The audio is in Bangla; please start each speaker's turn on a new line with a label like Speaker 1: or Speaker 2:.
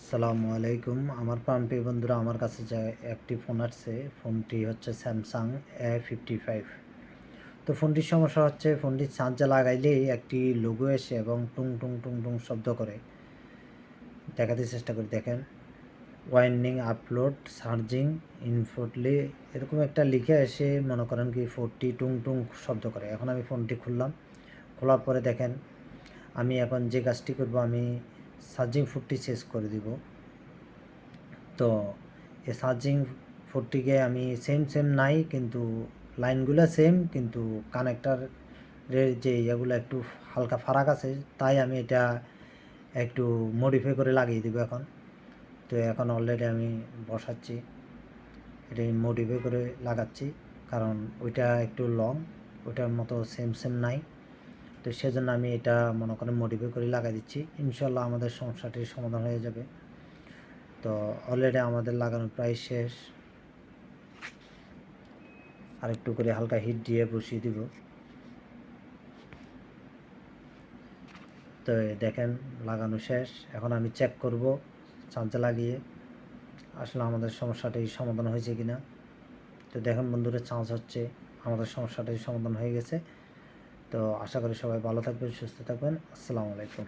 Speaker 1: আসসালামু আলাইকুম। আমার প্রাণপ্রিয় বন্ধুরা, আমার কাছে যে একটি ফোন আসছে, ফোনটি হচ্ছে স্যামসাং A55। তো ফোনটির সমস্যা হচ্ছে, ফোনটি চার্জে লাগাইলেই একটি লোগো এসে এবং টুং টুং টুং টুং শব্দ করে। দেখাতে চেষ্টা করি, দেখেন, ওয়াইন্ডিং আপলোড চার্জিং ইনফোটলি এরকম একটা লিখে এসে মনে করেন কি ফোনটি টুং টুং শব্দ করে। এখন আমি ফোনটি খুললাম, খোলার পরে দেখেন, আমি এখন যে কাজটি করব, আমি চার্জিং ফুটটি চেঞ্জ করে দিব। তো এই চার্জিং পোর্টটিকে আমি সেম নাই, কিন্তু লাইনগুলো সেম, কিন্তু কানেক্টারের যে ইয়েগুলো একটু হালকা ফারাক আছে, তাই আমি এটা একটু মডিফাই করে লাগিয়ে দিব এখন। তো এখন অলরেডি আমি বসাচ্ছি, এটা মডিফাই করে লাগাচ্ছি, কারণ ওইটা একটু লং, ওইটার মতো সেম নাই। তো সেজন্য আমি এটা মনে করেন মডিফাই করে লাগাই দিচ্ছি। ইনশাল্লাহ আমাদের সমস্যাটির সমাধান হয়ে যাবে। তো অলরেডি আমাদের লাগানো প্রায় শেষ, আর একটু করে হালকা হিট দিয়ে বসিয়ে দিব। তো দেখেন লাগানো শেষ। এখন আমি চেক করব চার্জে লাগিয়ে আসলে আমাদের সমস্যাটি সমাধান হয়েছে কিনা। তো দেখেন বন্ধুরা, চার্জ হচ্ছে, আমাদের সমস্যাটি সমাধান হয়ে গেছে। তো আশা করি সবাই ভালো থাকবেন, সুস্থ থাকবেন। আসসালামু আলাইকুম।